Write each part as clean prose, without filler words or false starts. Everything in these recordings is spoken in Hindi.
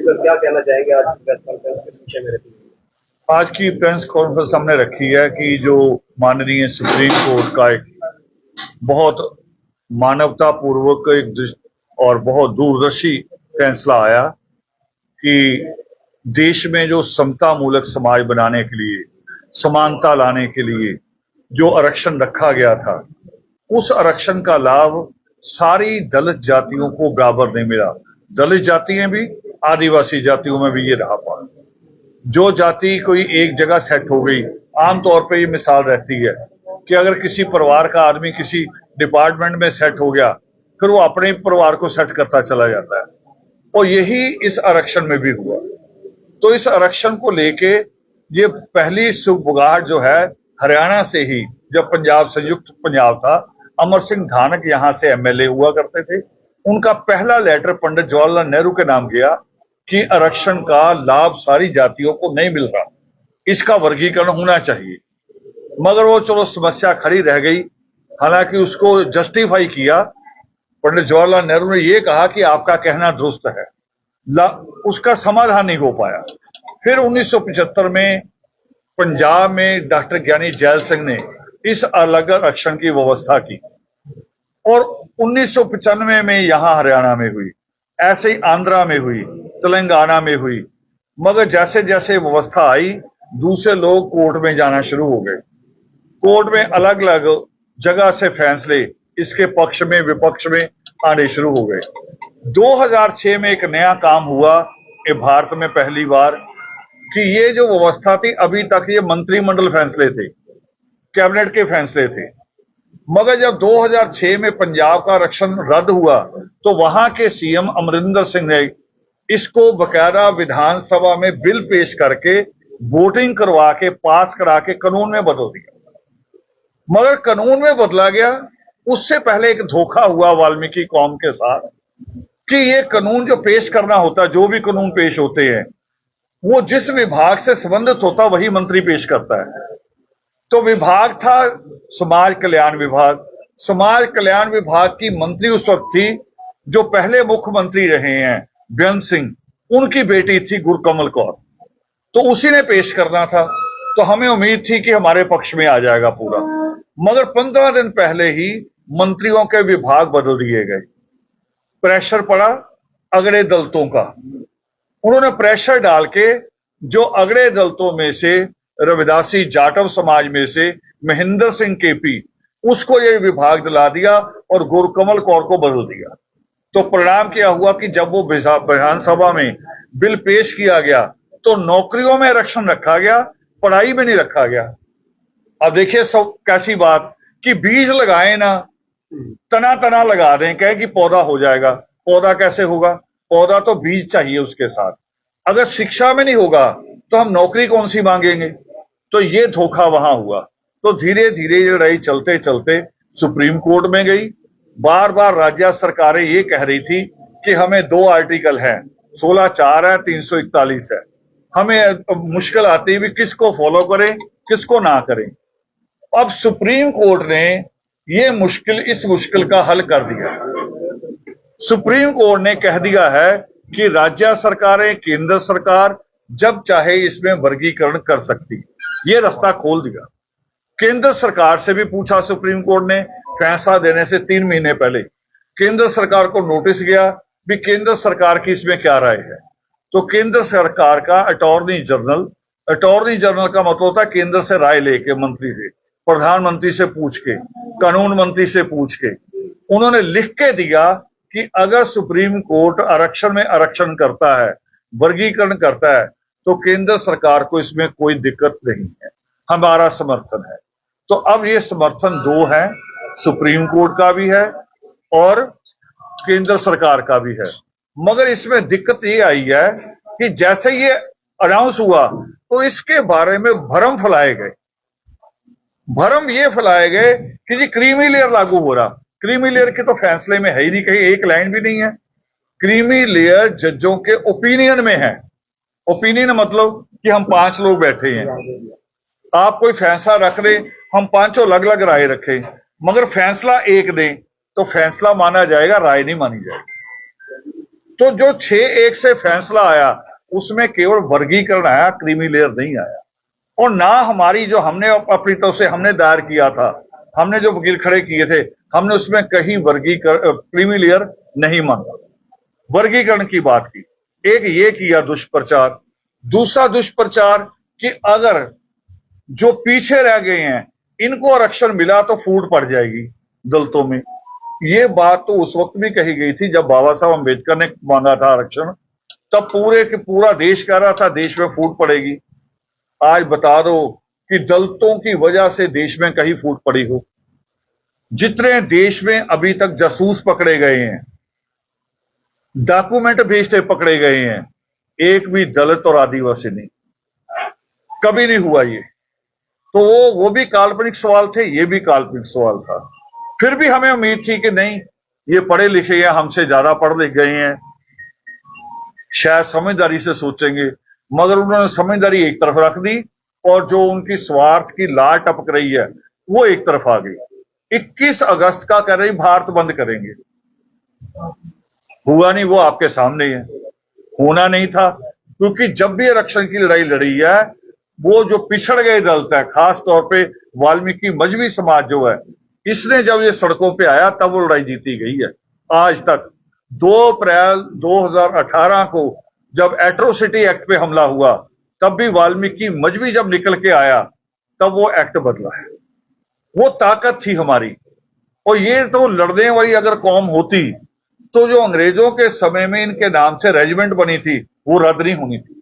लेकर क्या कहना चाहेंगे? आज प्रेस कॉन्फ्रेंस किस विषय में रखी हुई है? आज की प्रेस कॉन्फ्रेंस हमने रखी है कि जो माननीय सुप्रीम कोर्ट का एक बहुत मानवता पूर्वक और बहुत दूरदर्शी फैसला आया कि देश में जो समता मूलक समाज बनाने के लिए, समानता लाने के लिए जो आरक्षण रखा गया था, उस आरक्षण का लाभ सारी दलित जातियों को बराबर नहीं मिला। दलित जातियां भी, आदिवासी जातियों में भी ये रहा पाया। जो जाति कोई एक जगह सेट हो गई, आमतौर पे ये मिसाल रहती है कि अगर किसी परिवार का आदमी किसी डिपार्टमेंट में सेट हो गया, फिर वो अपने परिवार को सेट करता चला जाता है, और यही इस आरक्षण में भी हुआ। तो इस आरक्षण को लेके ये पहली सुबुगाहट जो है हरियाणा से ही, जब पंजाब संयुक्त पंजाब था, अमर सिंह धानक यहां से एमएलए हुआ करते थे, उनका पहला लेटर पंडित जवाहरलाल नेहरू के नाम गया कि आरक्षण का लाभ सारी जातियों को नहीं मिल रहा, इसका वर्गीकरण होना चाहिए। मगर वो चलो समस्या खड़ी रह गई। हालांकि उसको जस्टिफाई किया, पंडित जवाहरलाल नेहरू ने ये कहा कि आपका कहना दुरुस्त है, उसका समाधान नहीं हो पाया। फिर 1975 में पंजाब में डॉक्टर ज्ञानी जैल सिंह ने इस अलग आरक्षण की व्यवस्था की, और 1995 में यहां हरियाणा में हुई, ऐसे ही आंध्रा में हुई, तेलंगाना में हुई। मगर जैसे जैसे व्यवस्था आई, दूसरे लोग कोर्ट में जाना शुरू हो गए। कोर्ट में अलग अलग जगह से फैसले इसके पक्ष में विपक्ष में आने शुरू हो गए। 2006 में एक नया काम हुआ ये भारत में पहली बार कि ये जो व्यवस्था थी, अभी तक ये मंत्रिमंडल फैसले थे, कैबिनेट के फैसले थे। मगर जब 2006 में पंजाब का आरक्षण रद्द हुआ, तो वहां के सीएम अमरिंदर सिंह ने इसको बकायदा विधानसभा में बिल पेश करके वोटिंग करवा के पास करा के कानून में बदल दिया। मगर कानून में बदला गया, उससे पहले एक धोखा हुआ वाल्मीकि कौम के साथ कि ये कानून जो पेश करना होता, जो भी कानून पेश होते हैं, वो जिस विभाग से संबंधित होता वही मंत्री पेश करता है। तो विभाग था समाज कल्याण विभाग। समाज कल्याण विभाग की मंत्री उस वक्त थी जो पहले मुख्यमंत्री रहे हैं बेअंत सिंह, उनकी बेटी थी गुरकमल कौर। तो उसी ने पेश करना था, तो हमें उम्मीद थी कि हमारे पक्ष में आ जाएगा पूरा। मगर 15 दिन पहले ही मंत्रियों के विभाग बदल दिए गए। प्रेशर पड़ा अगड़े दलितों का, उन्होंने प्रेशर डाल के जो अगड़े दलितों में से रविदासी जाटव समाज में से महेंद्र सिंह केपी, उसको ये विभाग दिला दिया और गुरकमल कौर को बदल दिया। तो परिणाम क्या हुआ कि जब वो विधानसभा में बिल पेश किया गया, तो नौकरियों में आरक्षण रखा गया, पढ़ाई में नहीं रखा गया। अब देखिए सब कैसी बात कि बीज लगाए ना, तना तना लगा दें, कहे कि पौधा हो जाएगा। पौधा कैसे होगा? पौधा तो बीज चाहिए उसके साथ। अगर शिक्षा में नहीं होगा तो हम नौकरी कौन सी मांगेंगे? तो ये धोखा वहां हुआ। तो धीरे धीरे ये लड़ाई चलते चलते सुप्रीम कोर्ट में गई। बार बार राज्य सरकारें ये कह रही थी कि हमें 2 आर्टिकल है, 16(4) है, 341 है। हमें मुश्किल आती है भी किसको फॉलो करें, किसको ना करें। अब सुप्रीम कोर्ट ने इस मुश्किल का हल कर दिया। सुप्रीम कोर्ट ने कह दिया है कि राज्य सरकारें, केंद्र सरकार जब चाहे इसमें वर्गीकरण कर सकती। ये रास्ता खोल दिया। केंद्र सरकार से भी पूछा सुप्रीम कोर्ट ने, फैसला देने से 3 महीने पहले केंद्र सरकार को नोटिस गया भी केंद्र सरकार की इसमें क्या राय है। तो केंद्र सरकार का अटॉर्नी जनरल का मतलब होता है केंद्र से राय लेके, मंत्री से, प्रधानमंत्री से पूछ के, कानून मंत्री से पूछ के, उन्होंने लिख के दिया कि अगर सुप्रीम कोर्ट आरक्षण में आरक्षण करता है, वर्गीकरण करता है, तो केंद्र सरकार को इसमें कोई दिक्कत नहीं है, हमारा समर्थन है। तो अब ये समर्थन 2 है, सुप्रीम कोर्ट का भी है और केंद्र सरकार का भी है। मगर इसमें दिक्कत ये आई है कि जैसे ये अनाउंस हुआ तो इसके बारे में भ्रम फैलाए गए। भ्रम ये फैलाए गए कि जी क्रीमी लेयर लागू हो रहा। क्रीमी लेयर के तो फैसले में है ही नहीं, कहीं एक लाइन भी नहीं है। क्रीमी लेयर जजों के ओपिनियन में है। ओपिनियन मतलब कि हम 5 लोग बैठे हैं, आप कोई फैसला रख दे, हम 5 अलग अलग राय रखें, मगर फैसला एक दें तो फैसला माना जाएगा, राय नहीं मानी जाएगी। तो जो 6-1 से फैसला आया उसमें केवल वर्गीकरण आया, क्रीमी लेयर नहीं आया। और ना हमारी जो हमने अपनी तरफ से हमने दायर किया था, हमने जो वकील खड़े किए थे, हमने उसमें कहीं वर्गीकरण क्रीमी लेयर नहीं मांगा, वर्गीकरण की बात की। एक ये किया दुष्प्रचार। दूसरा दुष्प्रचार कि अगर जो पीछे रह गए हैं इनको आरक्षण मिला तो फूट पड़ जाएगी दलितों में। ये बात तो उस वक्त भी कही गई थी जब बाबा साहब अम्बेडकर ने मांगा था आरक्षण, तब पूरा देश कह रहा था देश में फूट पड़ेगी। आज बता दो कि दलितों की वजह से देश में कहीं फूट पड़ी हो। जितने देश में अभी तक जासूस पकड़े गए हैं, डॉक्यूमेंट भेजते पकड़े गए हैं, एक भी दलित और आदिवासी नहीं, कभी नहीं हुआ ये। तो वो भी काल्पनिक सवाल थे, ये भी काल्पनिक सवाल था। फिर भी हमें उम्मीद थी कि नहीं, ये पढ़े लिखे हैं, हमसे ज्यादा पढ़ लिख गए हैं, शायद समझदारी से सोचेंगे। मगर उन्होंने समझदारी एक तरफ रख दी और जो उनकी स्वार्थ की लाल टपक रही है वो एक तरफ आ गई। 21 अगस्त का कह रही भारत बंद करेंगे, हुआ नहीं, वो आपके सामने है। होना नहीं था, क्योंकि जब भी आरक्षण की लड़ाई लड़ी है, वो जो पिछड़ गए दलित है, खास तौर पे वाल्मीकि मजबी समाज जो है, इसने जब ये सड़कों पे आया तब वो लड़ाई जीती गई है। आज तक 2 अप्रैल 2018 को जब एट्रोसिटी एक्ट पे हमला हुआ, तब भी वाल्मीकि मजबी जब निकल के आया तब वो एक्ट बदला है। वो ताकत थी हमारी। और ये तो लड़ने वाली अगर कौम होती तो जो अंग्रेजों के समय में इनके नाम से रेजिमेंट बनी थी वो रद्द नहीं होनी थी।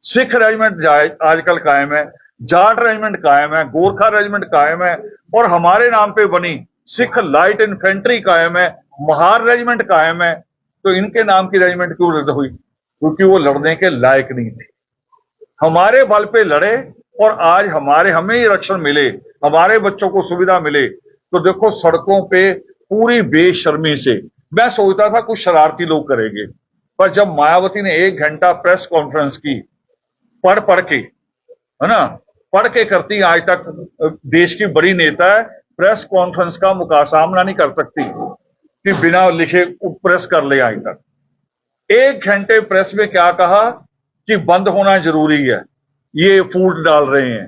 सिख रेजिमेंट आजकल कायम है, जाट रेजिमेंट कायम है, गोरखा रेजिमेंट कायम है, और हमारे नाम पे बनी सिख लाइट इन्फेंट्री कायम है, महार रेजिमेंट कायम है। तो इनके नाम की रेजिमेंट क्यों रद्द हुई? क्योंकि वो लड़ने के लायक नहीं थे। हमारे बल पे लड़े और आज हमें ही आरक्षण मिले, हमारे बच्चों को सुविधा मिले। तो देखो सड़कों पे पूरी बेशर्मी से, मैं सोचता था कुछ शरारती लोग करेंगे, पर जब मायावती ने 1 घंटा प्रेस कॉन्फ्रेंस की, पढ़ के, है ना, पढ़ के करती, आज तक देश की बड़ी नेता है, प्रेस कॉन्फ्रेंस का सामना नहीं कर सकती कि बिना लिखे प्रेस कर ले। आज तक 1 घंटे प्रेस में क्या कहा कि बंद होना जरूरी है, ये फूट डाल रहे हैं।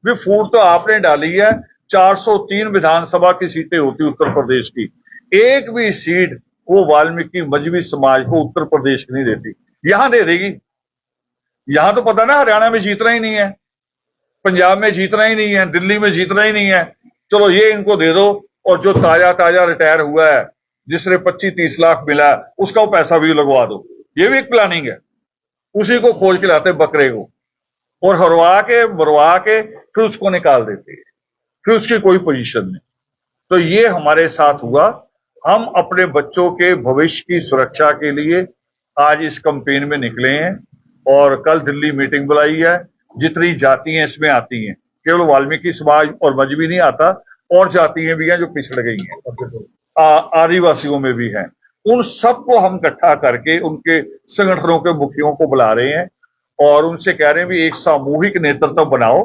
भी फूट तो आपने डाली है। 403 विधानसभा की सीटें होती उत्तर प्रदेश की, एक भी सीट वो वाल्मीकि मजबी समाज को उत्तर प्रदेश की नहीं देती। यहां दे देगी। यहां तो पता ना हरियाणा में जीतना ही नहीं है, पंजाब में जीतना ही नहीं है, दिल्ली में जीतना ही नहीं है, चलो ये इनको दे दो। और जो ताजा रिटायर हुआ है, जिसने 25-30 लाख मिला, उसका वो पैसा भी लगवा दो। ये भी एक प्लानिंग है। उसी को खोज के लाते बकरे को और हरवा के मरवा के फिर उसको निकाल देते हैं, फिर उसकी कोई पोजीशन नहीं। तो ये हमारे साथ हुआ। हम अपने बच्चों के भविष्य की सुरक्षा के लिए आज इस कैंपेन में निकले हैं और कल दिल्ली मीटिंग बुलाई है। जितनी जातियां इसमें आती हैं, केवल वाल्मीकि समाज और मजबी नहीं आता, और जातियां भी हैं जो पिछड़ गई हैं, आदिवासियों में भी हैं। उन सबको हम इकट्ठा करके उनके संगठनों के मुखियों को बुला रहे हैं और उनसे कह रहे हैं भी एक सामूहिक नेतृत्व बनाओ।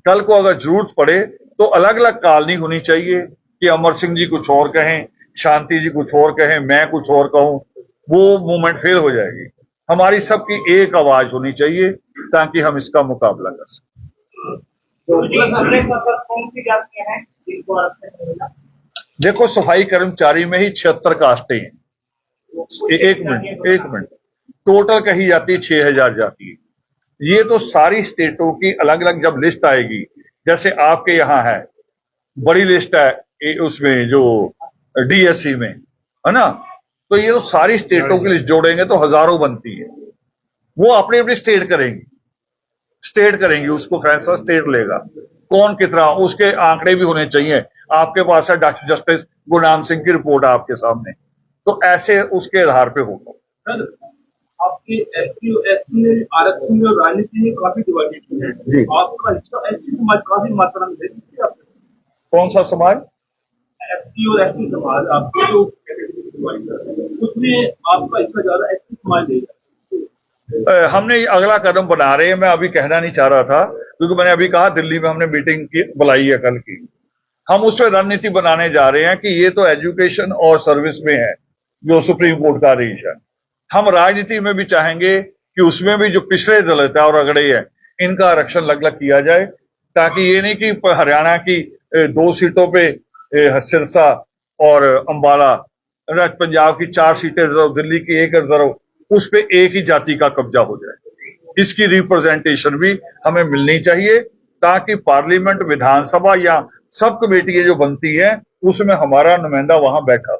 कल को अगर जरूरत पड़े तो अलग अलग कॉलोनी होनी चाहिए कि अमर सिंह जी कुछ और कहें, शांति जी कुछ और कहें, मैं कुछ और कहूं, वो मूवमेंट फेल हो जाएगी। हमारी सबकी एक आवाज होनी चाहिए ताकि हम इसका मुकाबला कर सकें। देखो सफाई कर्मचारी में ही 76 कास्टें हैं। एक मिनट, टोटल कही जाती है 6000 जाती है। ये तो सारी स्टेटों की अलग अलग जब लिस्ट आएगी, जैसे आपके यहाँ है बड़ी लिस्ट है उसमें जो डीएससी में, है ना, तो ये तो सारी स्टेटों की लिस्ट जोड़ेंगे तो हजारों बनती है। वो अपनी अपनी स्टेट करेंगी, उसको फैसला स्टेट लेगा कौन कितना, उसके आंकड़े भी होने चाहिए। आपके पास है डॉक्टर जस्टिस गुरनाम सिंह की रिपोर्ट आपके सामने, तो ऐसे उसके आधार पे होगा। आपके एसटी और एसटी ने आरक्षण में राजनीति में काफी डिवाइडेड है जी। आपका हिस्सा एसटी समाज काफी मात्रा में है। कौन सा समाज? एसटी और एसटी समाज, आपके जो उसमें आपका हिस्सा ज्यादा एसटी समाज देगा। हमने अगला कदम बना रहे हैं। मैं अभी कहना नहीं चाह रहा था क्योंकि मैंने अभी कहा दिल्ली में हमने मीटिंग की बुलाई है कल की। हम उस पर रणनीति बनाने जा रहे हैं कि ये तो एजुकेशन और सर्विस में है जो सुप्रीम कोर्ट का आदेश है। हम राजनीति में भी चाहेंगे कि उसमें भी जो पिछड़े दलित है और अगड़े है, इनका आरक्षण अलग अलग किया जाए, ताकि ये नहीं कि हरियाणा की 2 सीटों पे सिरसा और अंबाला, पंजाब की 4 सीटें रिजर्व, दिल्ली की 1 रिजर्व, उस पे एक ही जाति का कब्जा हो जाए। इसकी रिप्रेजेंटेशन भी हमें मिलनी चाहिए, ताकि पार्लियामेंट, विधानसभा या सब कमेटियां जो बनती है उसमें हमारा नुमाइंदा वहां बैठा।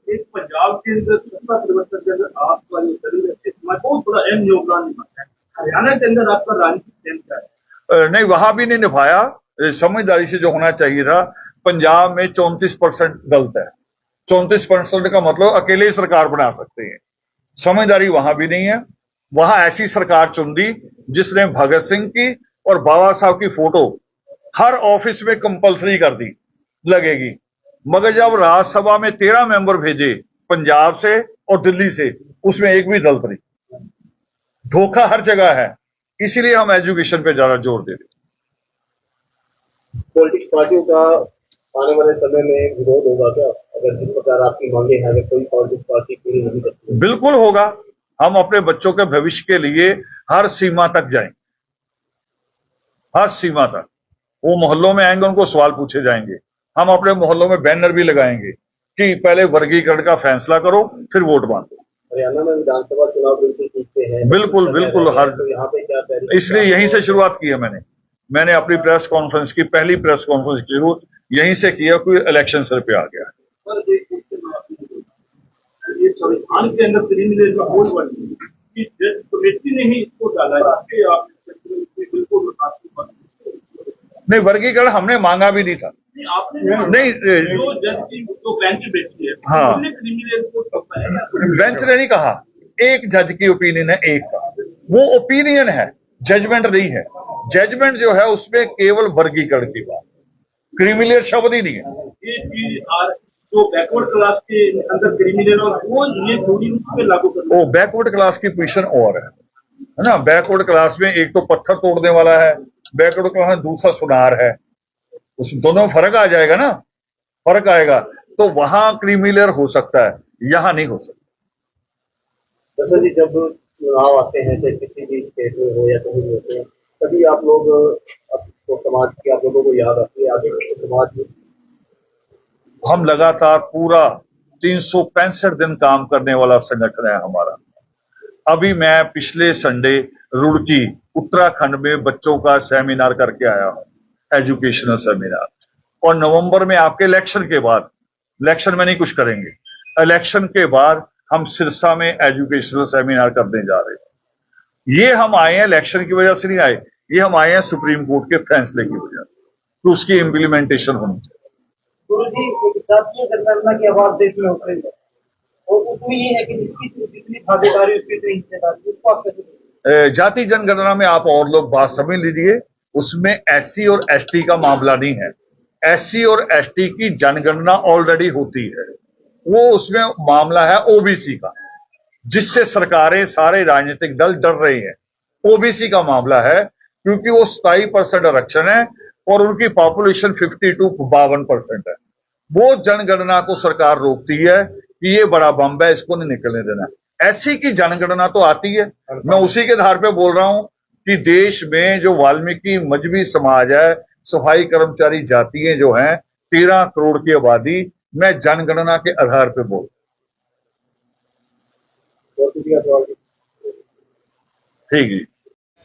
एक पंजाब के अंदर सत्ता परिवर्तन के अंदर आपका ये दलित समाज बहुत बड़ा अहम योगदान निभाता है। हरियाणा के अंदर आपका राजनीतिक स्टैंड क्या है? नहीं, वहां भी नहीं निभाया समझदारी से जो होना चाहिए था। पंजाब में 34% दलित है। 34% का मतलब अकेले ही सरकार बना सकते हैं। समझदारी वहां भी नहीं है। वहां ऐसी सरकार चुन दी जिसने भगत सिंह की और बाबा साहब की फोटो हर ऑफिस में कंपलसरी कर दी लगेगी, मगर जब राज्यसभा में 13 मेंबर भेजे पंजाब से और दिल्ली से, उसमें एक भी दलित नहीं। धोखा हर जगह है, इसीलिए हम एजुकेशन पे ज्यादा जोर दे रहे हैं। पॉलिटिक्स पार्टियों का आने वाले समय में विरोध होगा क्या, अगर जिस प्रकार आपकी मांगे हैं, अगर कोई पॉलिटिक्स पार्टी पूरी नहीं करती? बिल्कुल होगा। हम अपने बच्चों के भविष्य के लिए हर सीमा तक जाएंगे, हर सीमा तक। वो मोहल्लों में आएंगे, उनको सवाल पूछे जाएंगे। हम अपने मोहल्लों में बैनर भी लगाएंगे कि पहले वर्गीकरण का फैसला करो, फिर वोट मांगो। हरियाणा में विधानसभा चुनाव बिल्कुल जीतते हैं, बिल्कुल बिल्कुल। हर तो यहाँ पे क्या तैयारी? इसलिए यहीं से शुरुआत की है मैंने अपनी प्रेस कॉन्फ्रेंस की, पहली प्रेस कॉन्फ्रेंस की शुरू यहीं से किया, कोई इलेक्शन सर पे आ गया। ये संविधान के अंदर क्रिमिनल का बहुत बड़ी कि जज कमेटी ने ही इसको डाला है कि आप बिल्कुल नहीं, वर्गीकरण हमने मांगा भी नहीं था। आपने नहीं, जो जज की जो बेंच बैठी है, हाँ, उन्होंने क्रिमिनल को बेंच ने नहीं कहा, एक जज की ओपिनियन है, एक का वो ओपिनियन है, जजमेंट नहीं है। जजमेंट जो है उसमें केवल वर्गीकरण की बात, क्रिमिनल शब्द ही नहीं है। जो बैकवर्ड क्लास के अंदर क्रिमिनल और वो ये थोड़ी उस पे लागू कर, वो बैकवर्ड क्लास की पोजीशन और है ना। बैकवर्ड क्लास में एक तो पत्थर तोड़ने वाला है बैकवर्ड क्लास में, दूसरा सुनार है। उस दोनों में फर्क आ जाएगा ना, फर्क आएगा तो वहां क्रिमिनल हो सकता है, यहां नहीं हो सकता। दरअसल जी, जब चुनाव आते हैं, चाहे किसी भी स्टेट में हो या कहीं भी होते हैं, तभी आप लोग आपको समाज की, आप लोगों को याद आती है आगे किसी समाज में? हम लगातार पूरा 365 दिन काम करने वाला संगठन है हमारा। अभी मैं पिछले संडे रुड़की उत्तराखंड में बच्चों का सेमिनार करके आया हूं, एजुकेशनल सेमिनार। और नवंबर में आपके इलेक्शन के बाद, इलेक्शन में नहीं कुछ करेंगे, इलेक्शन के बाद हम सिरसा में एजुकेशनल सेमिनार करने जा रहे हैं। ये हम आए हैं इलेक्शन की वजह से नहीं आए, ये हम आए हैं सुप्रीम कोर्ट के फैसले की वजह से, तो उसकी इम्प्लीमेंटेशन होनी चाहिए। गुरु जी, जातीय जनगणना की आवाज देश में उठ रही है, और उसमें ये है कि जिसकी जितनी भागीदारी उसकी इतनी हिस्सेदारी, उसको आप कैसे? जाति जनगणना में आप और लोग बात समझ लीजिए, उसमें एससी और एसटी का मामला नहीं है। एससी और एसटी की जनगणना ऑलरेडी होती है, वो उसमें मामला है ओबीसी का, जिससे सरकारें, सारे राजनीतिक दल डर रहे हैं। ओबीसी का मामला है, क्योंकि वो 27% आरक्षण है और उनकी पॉपुलेशन 52% है। वो जनगणना को सरकार रोकती है कि ये बड़ा बम है, इसको नहीं निकलने देना। एससी की जनगणना तो आती है, मैं उसी के आधार पे बोल रहा हूं कि देश में जो वाल्मीकि मजबी समाज है, सफाई कर्मचारी जातियां जो हैं, 13 करोड़ की आबादी, मैं जनगणना के आधार पे बोल। ठीक है।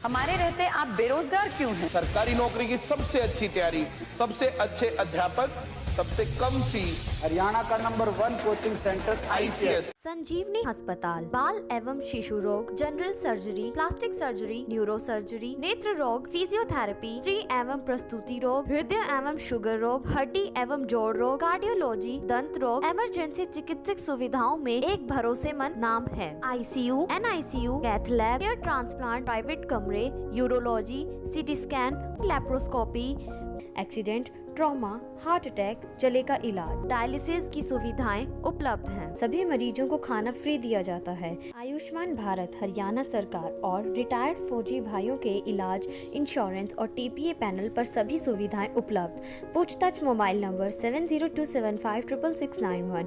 हमारे रहते आप बेरोजगार क्यों हैं? सरकारी नौकरी की सबसे अच्छी तैयारी, सबसे अच्छे अध्यापक, सबसे कम फीस, हरियाणा का नंबर 1 कोचिंग सेंटर ICS। संजीवनी अस्पताल बाल एवं शिशु रोग, general surgery, plastic surgery, neuro surgery, नेत्र रोग, फिजियोथेरेपी, स्त्री एवं प्रस्तुति रोग, हृदय एवं शुगर रोग, हड्डी एवं जोड़ रोग, कार्डियोलॉजी, दंत रोग, इमरजेंसी चिकित्सक सुविधाओं में एक भरोसेमंद नाम है। ICU, NICU, cath lab, hair transplant, private कमरे, urology, CT scan, laparoscopy, accident, trauma, heart attack, जले का इलाज, डायलिसिस की सुविधाएं उपलब्ध हैं। सभी मरीजों को खाना फ्री दिया जाता है। आयुष्मान भारत हरियाणा सरकार और रिटायर्ड फौजी भाइयों के इलाज, इंश्योरेंस और TPA पैनल पर सभी सुविधाएं उपलब्ध। पूछताछ मोबाइल नंबर 7027566691